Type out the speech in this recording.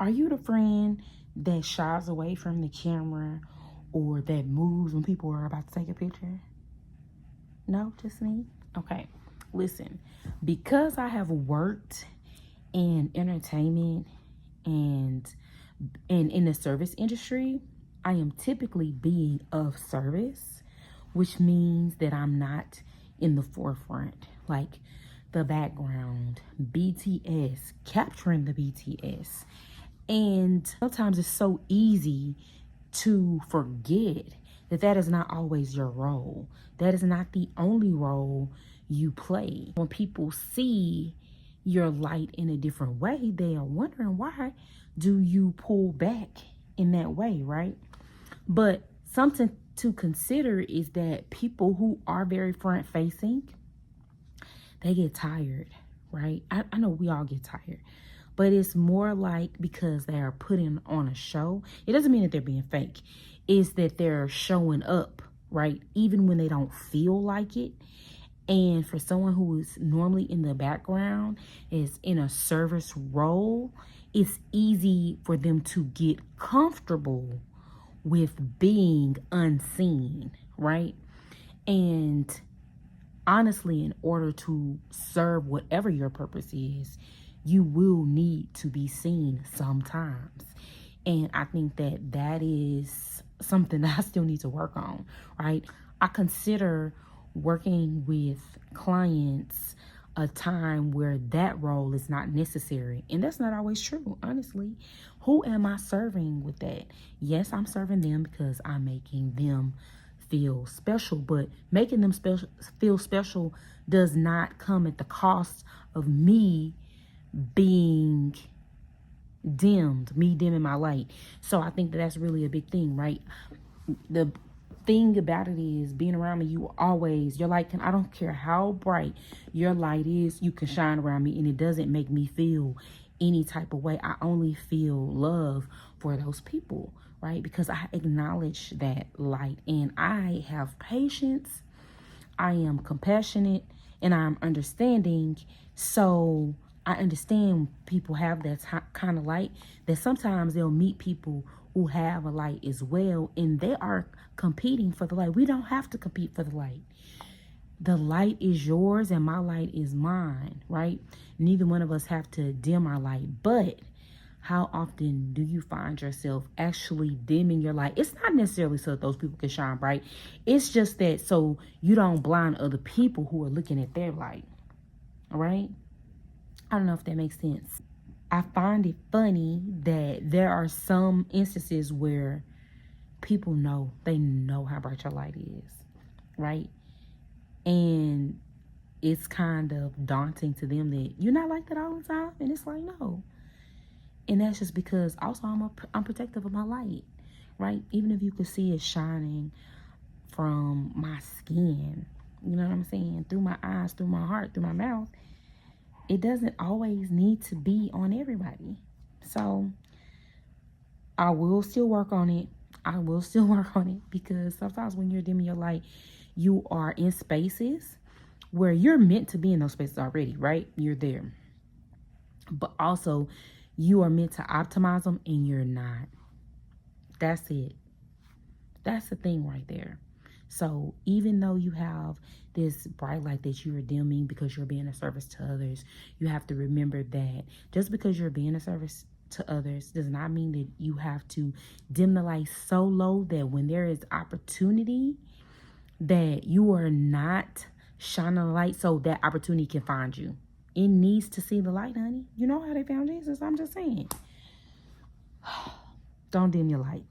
Are you the friend that shies away from the camera or that moves when people are about to take a picture? No, just me? Okay, listen, because I have worked in entertainment and in the service industry, I am typically being of service, which means that I'm not in the forefront, like the background, BTS, capturing the BTS. And sometimes it's so easy to forget that that is not always your role. That is not the only role you play. When people see your light in a different way, they are wondering, why do you pull back in that way, right? But something to consider is that people who are very front facing, they get tired, right? I know we all get tired, but it's more like because they are putting on a show. It doesn't mean that they're being fake. It's that they're showing up, right? Even when they don't feel like it. And for someone who is normally in the background, is in a service role, it's easy for them to get comfortable with being unseen, right? And honestly, in order to serve whatever your purpose is, you will need to be seen sometimes. And I think that that is something that I still need to work on, right? I consider working with clients a time where that role is not necessary. And that's not always true, honestly. Who am I serving with that? Yes, I'm serving them because I'm making them feel special, but making them feel special does not come at the cost of me being dimmed, me dimming my light. So I think that that's really a big thing, right? The thing about it is, being around me, you always, your light can, I don't care how bright your light is, you can shine around me and it doesn't make me feel any type of way. I only feel love for those people, right? Because I acknowledge that light and I have patience, I am compassionate, and I'm understanding. So I understand people have that kind of light, that sometimes they'll meet people who have a light as well, and they are competing for the light. We don't have to compete for the light. The light is yours and my light is mine, right? Neither one of us have to dim our light. But how often do you find yourself actually dimming your light? It's not necessarily so that those people can shine bright. It's just that so you don't blind other people who are looking at their light. All right? I don't know if that makes sense. I find it funny that there are some instances where people know, they know how bright your light is, right? And it's kind of daunting to them that you're not like that all the time. And it's like, no. And that's just because also I'm protective of my light, right? Even if you could see it shining from my skin, you know what I'm saying? Through my eyes, through my heart, through my mouth, it doesn't always need to be on everybody. So I will still work on it. I will still work on it because sometimes when you're dimming your light, you are in spaces where you're meant to be in those spaces already, right? You're there. But also you are meant to optimize them and you're not. That's it. That's the thing right there. So even though you have this bright light that you are dimming because you're being a service to others, you have to remember that just because you're being a service to others does not mean that you have to dim the light so low that when there is opportunity that you are not shining the light so that opportunity can find you. It needs to see the light, honey. You know how they found Jesus. I'm just saying. Don't dim your light.